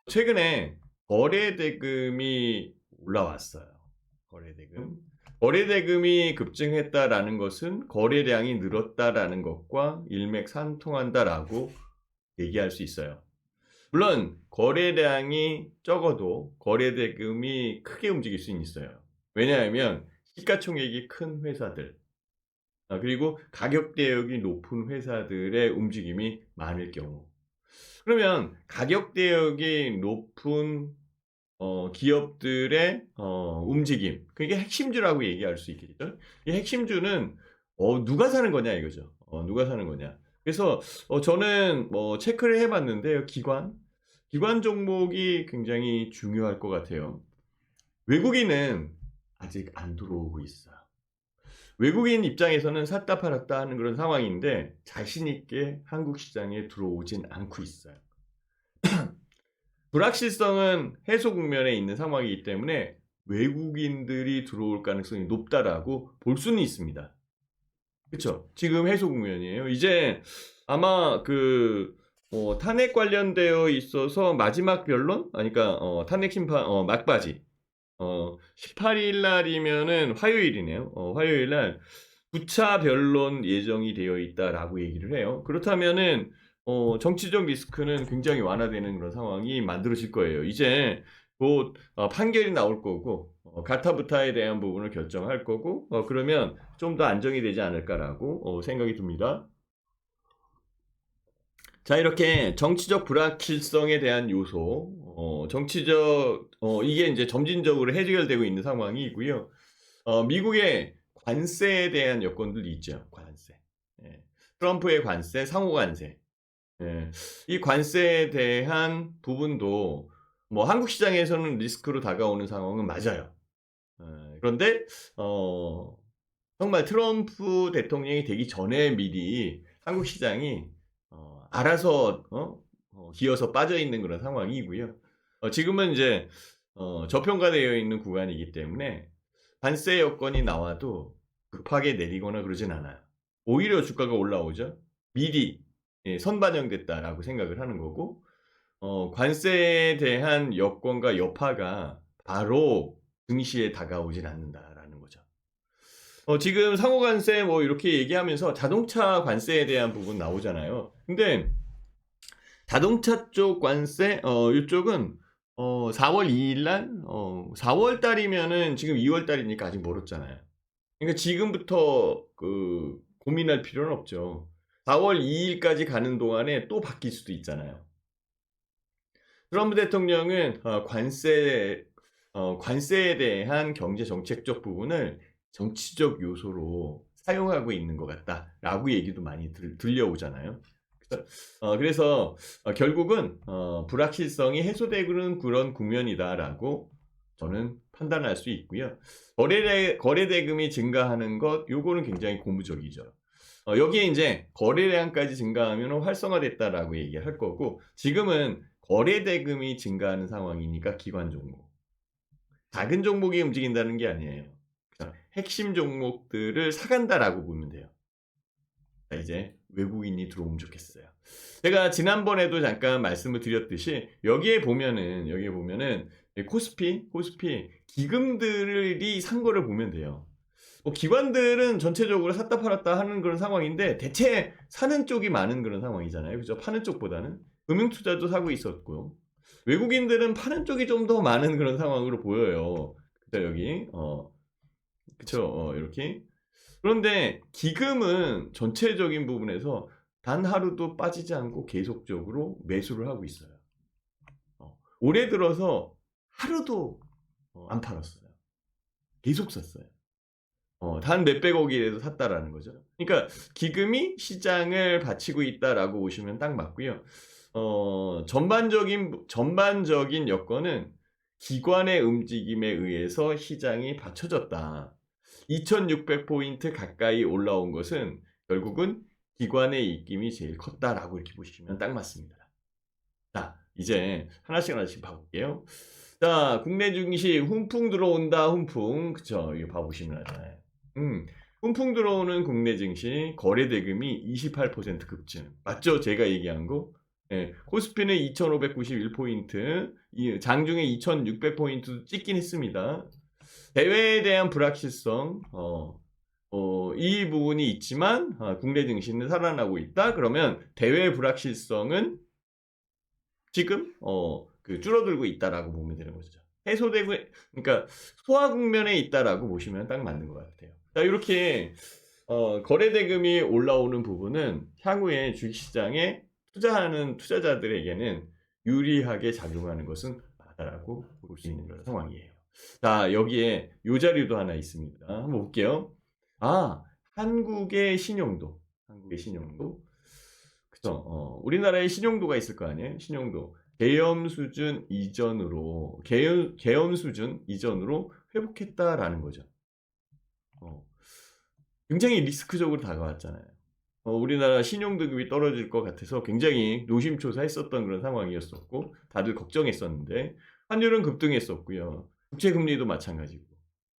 최근에 거래대금이 올라왔어요. 거래대금. 거래대금이 급증했다라는 것은 거래량이 늘었다라는 것과 일맥상통한다라고 얘기할 수 있어요. 물론 거래량이 적어도 거래대금이 크게 움직일 수는 있어요. 왜냐하면 시가총액이 큰 회사들, 그리고 가격 대역이 높은 회사들의 움직임이 많을 경우, 그러면 가격 대역이 높은 기업들의 움직임, 그게 핵심주라고 얘기할 수 있겠죠. 이 핵심주는 누가 사는 거냐 이거죠. 누가 사는 거냐. 그래서 저는 뭐 체크를 해봤는데요. 기관 종목이 굉장히 중요할 것 같아요. 외국인은 아직 안 들어오고 있어요. 외국인 입장에서는 샀다 팔았다 하는 그런 상황인데 자신 있게 한국 시장에 들어오진 않고 있어요. 불확실성은 해소 국면에 있는 상황이기 때문에 외국인들이 들어올 가능성이 높다라고 볼 수는 있습니다. 그렇죠? 지금 해소 국면이에요. 이제 아마 탄핵 관련되어 있어서 마지막 변론, 아니 그러니까 탄핵 심판 막바지 18일 날이면은 화요일이네요. 화요일 날 9차 변론 예정이 되어 있다라고 얘기를 해요. 그렇다면은 정치적 리스크는 굉장히 완화되는 그런 상황이 만들어질 거예요. 이제 곧 판결이 나올 거고 가타부타에 대한 부분을 결정할 거고 그러면 좀 더 안정이 되지 않을까라고 생각이 듭니다. 자, 이렇게 정치적 불확실성에 대한 요소, 이게 이제 점진적으로 해결되고 있는 상황이고요. 미국의 관세에 대한 여건들이 있죠. 관세. 예. 트럼프의 관세, 상호 관세. 예. 이 관세에 대한 부분도 뭐 한국 시장에서는 리스크로 다가오는 상황은 맞아요. 그런데 정말 트럼프 대통령이 되기 전에 미리 한국 시장이 알아서 기어서 빠져 있는 그런 상황이고요. 지금은 이제 저평가되어 있는 구간이기 때문에 관세 여건이 나와도 급하게 내리거나 그러진 않아요. 오히려 주가가 올라오죠. 미리 선반영됐다라고 생각을 하는 거고, 관세에 대한 여건과 여파가 바로 증시에 다가오진 않는다라는 거죠. 지금 상호 관세 뭐 이렇게 얘기하면서 자동차 관세에 대한 부분 나오잖아요. 근데 자동차 쪽 관세, 이쪽은 4월 2일 날, 4월 달이면은 지금 2월 달이니까 아직 멀었잖아요. 그러니까 지금부터 고민할 필요는 없죠. 4월 2일까지 가는 동안에 또 바뀔 수도 있잖아요. 트럼프 대통령은 관세에 대한 경제 정책적 부분을 정치적 요소로 사용하고 있는 것 같다라고 얘기도 많이 들려오잖아요. 그래서 결국은 불확실성이 해소되는 그런 국면이다라고 저는 판단할 수 있고요. 거래대금이 증가하는 것, 요거는 굉장히 고무적이죠. 여기에 이제 거래량까지 증가하면 활성화됐다라고 얘기할 거고, 지금은 거래대금이 증가하는 상황이니까 기관 종목. 작은 종목이 움직인다는 게 아니에요. 핵심 종목들을 사간다라고 보면 돼요. 자, 이제 외국인이 들어오면 좋겠어요. 제가 지난번에도 잠깐 말씀을 드렸듯이 여기에 보면은 코스피 기금들이 산 거를 보면 돼요. 기관들은 전체적으로 샀다 팔았다 하는 그런 상황인데 대체 사는 쪽이 많은 그런 상황이잖아요. 그죠? 파는 쪽보다는 금융투자도 사고 있었고요. 외국인들은 파는 쪽이 좀 더 많은 그런 상황으로 보여요. 그죠? 여기 그쵸? 이렇게. 그런데 기금은 전체적인 부분에서 단 하루도 빠지지 않고 계속적으로 매수를 하고 있어요. 올해 들어서 하루도 안 팔았어요. 계속 샀어요. 단 몇백억이라도 샀다라는 거죠. 그러니까 기금이 시장을 받치고 있다라고 보시면 딱 맞고요. 전반적인 여건은 기관의 움직임에 의해서 시장이 받쳐졌다. 2600포인트 가까이 올라온 것은 결국은 기관의 입김이 제일 컸다라고 이렇게 보시면 딱 맞습니다. 자, 이제 하나씩 봐볼게요. 자, 국내 증시 훈풍 들어온다, 훈풍. 그쵸? 이거 봐보시면 알잖아요. 훈풍 들어오는 국내 증시 거래대금이 28% 급증. 맞죠? 제가 얘기한 거. 예, 코스피는 2591포인트, 장중에 2600포인트 찍긴 했습니다. 대회에 대한 불확실성, 이 부분이 있지만 국내 증시는 살아나고 있다. 그러면 대회 불확실성은 지금 줄어들고 있다라고 보면 되는 거죠. 해소되고, 그러니까 소화 국면에 있다라고 보시면 딱 맞는 것 같아요. 자, 이렇게 거래 대금이 올라오는 부분은 향후에 주식시장에 투자하는 투자자들에게는 유리하게 작용하는 것은 맞다라고 볼 수 있는 그런 상황이에요. 자, 여기에 요 자료도 하나 있습니다. 한번 볼게요. 한국의 신용도. 그쵸. 우리나라에 신용도가 있을 거 아니에요? 신용도. 계엄 수준 이전으로 회복했다라는 거죠. 굉장히 리스크적으로 다가왔잖아요. 우리나라 신용등급이 떨어질 것 같아서 굉장히 노심초사했었던 그런 상황이었었고 다들 걱정했었는데 환율은 급등했었고요. 국채금리도 마찬가지고.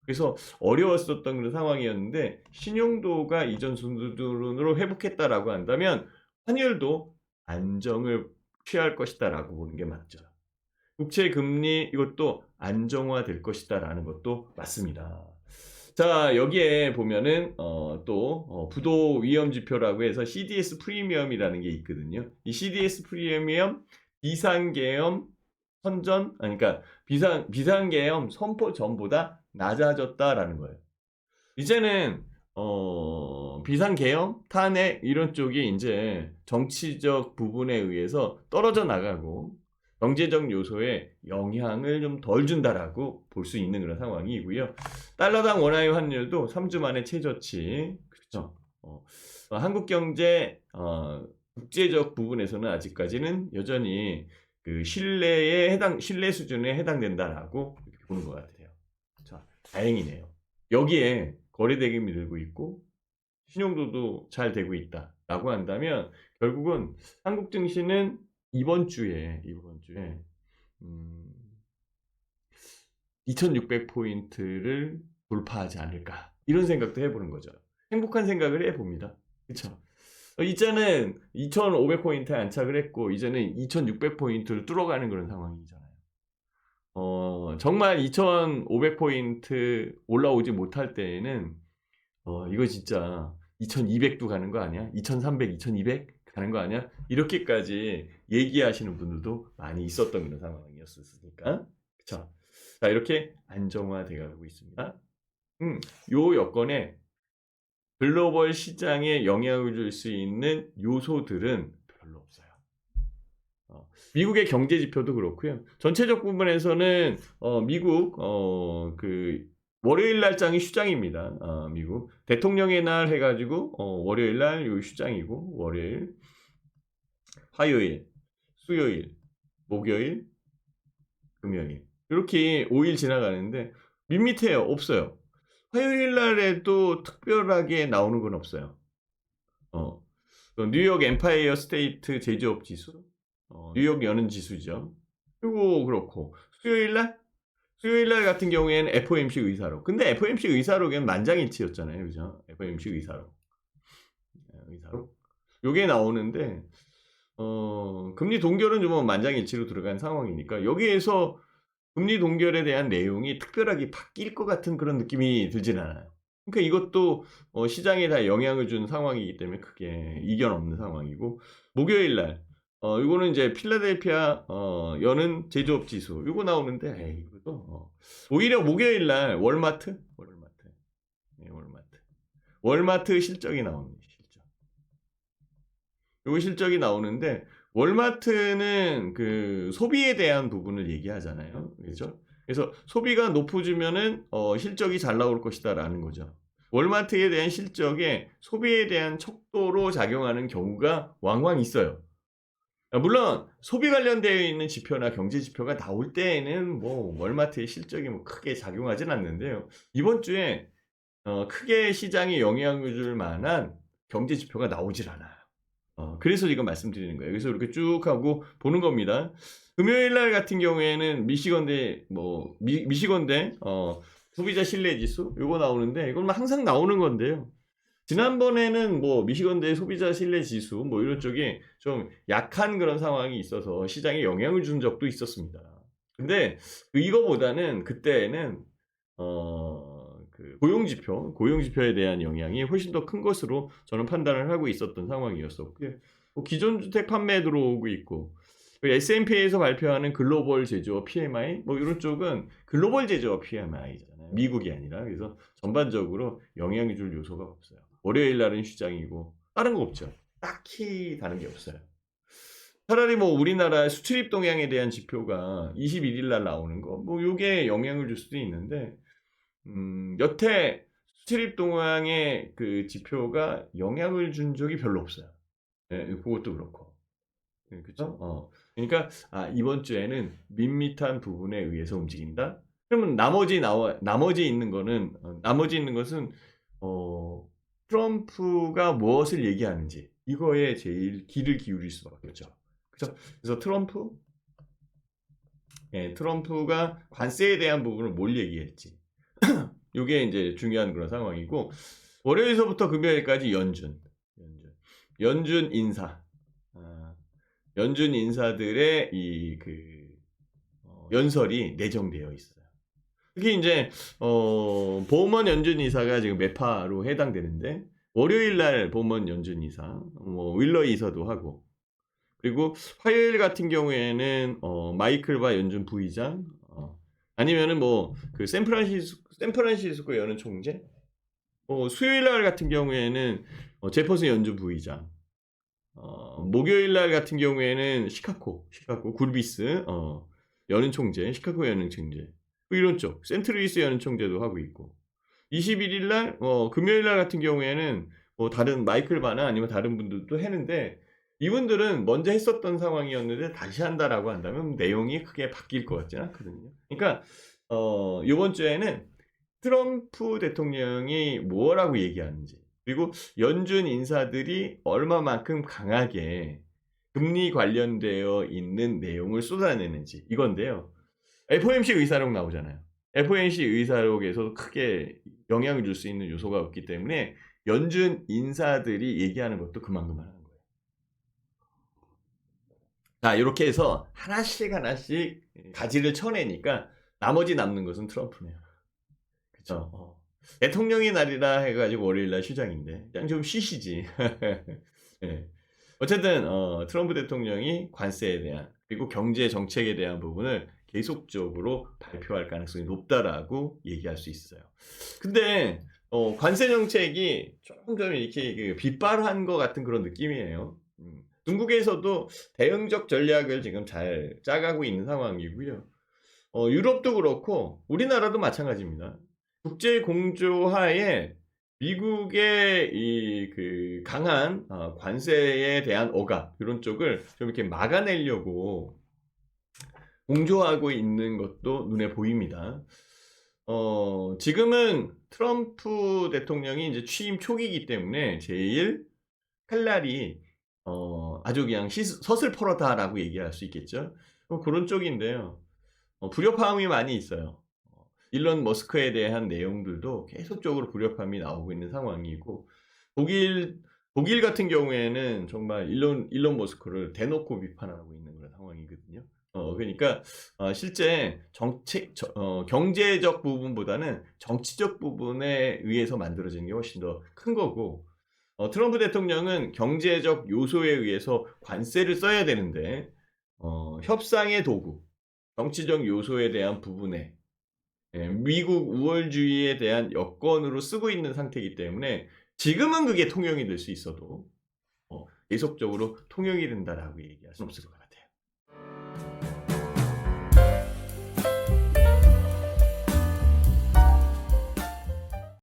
그래서 어려웠었던 그런 상황이었는데 신용도가 이전 수준으로 회복했다라고 한다면 환율도 안정을 취할 것이다라고 보는 게 맞죠. 국채금리 이것도 안정화될 것이다라는 것도 맞습니다. 자, 여기에 보면은 또 부도 위험 지표라고 해서 CDS 프리미엄이라는 게 있거든요. 이 CDS 프리미엄 비상계엄 선전, 그러니까 비상계엄 선포 전보다 낮아졌다라는 거예요. 이제는 비상계엄, 탄핵 이런 쪽이 이제 정치적 부분에 의해서 떨어져 나가고 경제적 요소에 영향을 좀 덜 준다라고 볼 수 있는 그런 상황이고요. 달러당 원화의 환율도 3주 만에 최저치. 그렇죠. 한국 경제 국제적 부분에서는 아직까지는 여전히 그 신뢰 수준에 해당된다라고 이렇게 보는 것 같아요. 자, 다행이네요. 여기에 거래 대금이 늘고 있고 신용도도 잘 되고 있다라고 한다면 결국은 한국 증시는 이번 주에 2600포인트를 돌파하지 않을까 이런 생각도 해보는 거죠. 행복한 생각을 해봅니다. 그렇죠? 이제는 2500포인트에 안착을 했고 이제는 2600포인트를 뚫어가는 그런 상황이잖아요. 정말 2500포인트 올라오지 못할 때에는 이거 진짜 2200도 가는 거 아니야? 2300, 2200 가는 거 아니야? 이렇게까지 얘기하시는 분들도 많이 있었던 그런 상황이었으니까. 그쵸? 자, 이렇게 안정화되어 가고 있습니다. 요 여건에 글로벌 시장에 영향을 줄 수 있는 요소들은 별로 없어요. 미국의 경제 지표도 그렇고요. 전체적 부분에서는 미국 월요일 날장이 휴장입니다. 미국 대통령의 날 해가지고 월요일 날 요 휴장이고 월요일, 화요일, 수요일, 목요일, 금요일 이렇게 5일 지나가는데 밋밋해요. 없어요. 화요일 날에도 특별하게 나오는 건 없어요. 뉴욕 엠파이어 스테이트 제조업 지수, 뉴욕 연은 지수죠. 그리고 그렇고 수요일 날 같은 경우에는 FOMC 의사록. 근데 FOMC 의사록은 만장일치였잖아요. 그죠? FOMC 의사록. 요게 나오는데, 금리 동결은 좀 만장일치로 들어간 상황이니까, 여기에서 금리 동결에 대한 내용이 특별하게 바뀔 것 같은 그런 느낌이 들진 않아요. 그러니까 이것도 시장에 다 영향을 준 상황이기 때문에 크게 이견 없는 상황이고, 목요일 날, 이거는 이제 필라델피아 여는 제조업 지수 이거 나오는데 이것도 오히려 목요일 날 월마트 실적이 나옵니다. 요 실적이 나오는데 월마트는 그 소비에 대한 부분을 얘기하잖아요. 그렇죠? 그래서 소비가 높아지면은 실적이 잘 나올 것이다라는 거죠. 월마트에 대한 실적에 소비에 대한 척도로 작용하는 경우가 왕왕 있어요. 물론 소비 관련되어 있는 지표나 경제 지표가 나올 때에는 뭐 월마트의 실적이 뭐 크게 작용하진 않는데요. 이번 주에 크게 시장에 영향을 줄 만한 경제 지표가 나오질 않아요. 그래서 지금 말씀드리는 거예요. 그래서 이렇게 쭉 하고 보는 겁니다. 금요일 날 같은 경우에는 미시건대 소비자 신뢰 지수 이거 나오는데 이건 항상 나오는 건데요. 지난번에는 뭐 미시건대 소비자 신뢰 지수 뭐 이런 쪽에 좀 약한 그런 상황이 있어서 시장에 영향을 준 적도 있었습니다. 근데 이거보다는 그때는 그 고용 지표에 대한 영향이 훨씬 더 큰 것으로 저는 판단을 하고 있었던 상황이었었고요. 뭐 기존 주택 판매 들어오고 있고 S&P에서 발표하는 글로벌 제조업 PMI 뭐 이런 쪽은 글로벌 제조업 PMI잖아요. 미국이 아니라. 그래서 전반적으로 영향을 줄 요소가 없어요. 월요일 날은 휴장이고 다른 거 없죠. 딱히 다른 게 없어요. 차라리 뭐 우리나라 수출입 동향에 대한 지표가 21일 날 나오는 거, 뭐 요게 영향을 줄 수도 있는데, 여태 수출입 동향의 그 지표가 영향을 준 적이 별로 없어요. 예, 그것도 그렇고. 예, 그죠? 그러니까, 이번 주에는 밋밋한 부분에 의해서 움직인다? 그러면 나머지 있는 거는, 나머지 있는 것은, 트럼프가 무엇을 얘기하는지, 이거에 제일 귀를 기울일 수밖에 없죠. 그죠? 그래서 트럼프가 관세에 대한 부분을 뭘 얘기했지. 요게 이제 중요한 그런 상황이고, 월요일서부터 금요일까지 연준 인사. 연준 인사들의 연설이 내정되어 있어요. 특히 이제, 보먼 연준 이사가 지금 매파로 해당되는데, 월요일 날 보먼 연준 이사, 윌러 이사도 하고, 그리고 화요일 같은 경우에는 마이클 바 연준 부의장, 아니면은 뭐 그 샌프란시스코 연은 총재, 수요일 날 같은 경우에는 제퍼슨 연준 부의장, 목요일 날 같은 경우에는 시카고 굴비스 연은 총재, 시카고 연은 총재, 뭐 이런 쪽 센트루이스 연은 총재도 하고 있고, 21일 날 금요일 날 같은 경우에는 뭐 다른 마이클 바나 아니면 다른 분들도 했는데, 이분들은 먼저 했었던 상황이었는데 다시 한다라고 한다면 내용이 크게 바뀔 것 같지는 않거든요. 그러니까 이번 주에는 트럼프 대통령이 뭐라고 얘기하는지, 그리고 연준 인사들이 얼마만큼 강하게 금리 관련되어 있는 내용을 쏟아내는지, 이건데요. FOMC 의사록 나오잖아요. FOMC 의사록에서 크게 영향을 줄 수 있는 요소가 없기 때문에 연준 인사들이 얘기하는 것도 그만큼 하는 거예요. 자, 이렇게 해서 하나씩 가지를 쳐내니까 나머지 남는 것은 트럼프네요. 그쵸? 대통령의 날이라 해가지고 월요일날 휴장인데 그냥 좀 쉬시지. 네. 어쨌든 트럼프 대통령이 관세에 대한, 그리고 경제 정책에 대한 부분을 계속적으로 발표할 가능성이 높다라고 얘기할 수 있어요. 근데 관세 정책이 조금 좀 이렇게 빗발한 것 같은 그런 느낌이에요. 중국에서도 대응적 전략을 지금 잘 짜가고 있는 상황이고요. 유럽도 그렇고 우리나라도 마찬가지입니다. 국제 공조하에 미국의 강한 관세에 대한 억압, 이런 쪽을 좀 이렇게 막아내려고 공조하고 있는 것도 눈에 보입니다. 지금은 트럼프 대통령이 이제 취임 초기이기 때문에 제일 할 날이 아주 그냥 서슬퍼러다라고 얘기할 수 있겠죠. 그런 쪽인데요. 불협화음이 많이 있어요. 일론 머스크에 대한 내용들도 계속적으로 불협화음이 나오고 있는 상황이고, 독일 같은 경우에는 정말 일론 머스크를 대놓고 비판하고 있는 그런 상황이거든요. 그러니까 실제 경제적 부분보다는 정치적 부분에 의해서 만들어지는 게 훨씬 더 큰 거고, 트럼프 대통령은 경제적 요소에 의해서 관세를 써야 되는데 협상의 도구, 정치적 요소에 대한 부분에 미국 우월주의에 대한 여건으로 쓰고 있는 상태이기 때문에 지금은 그게 통용이 될 수 있어도 계속적으로 통용이 된다라고 얘기할 수는 없을 것 같아요.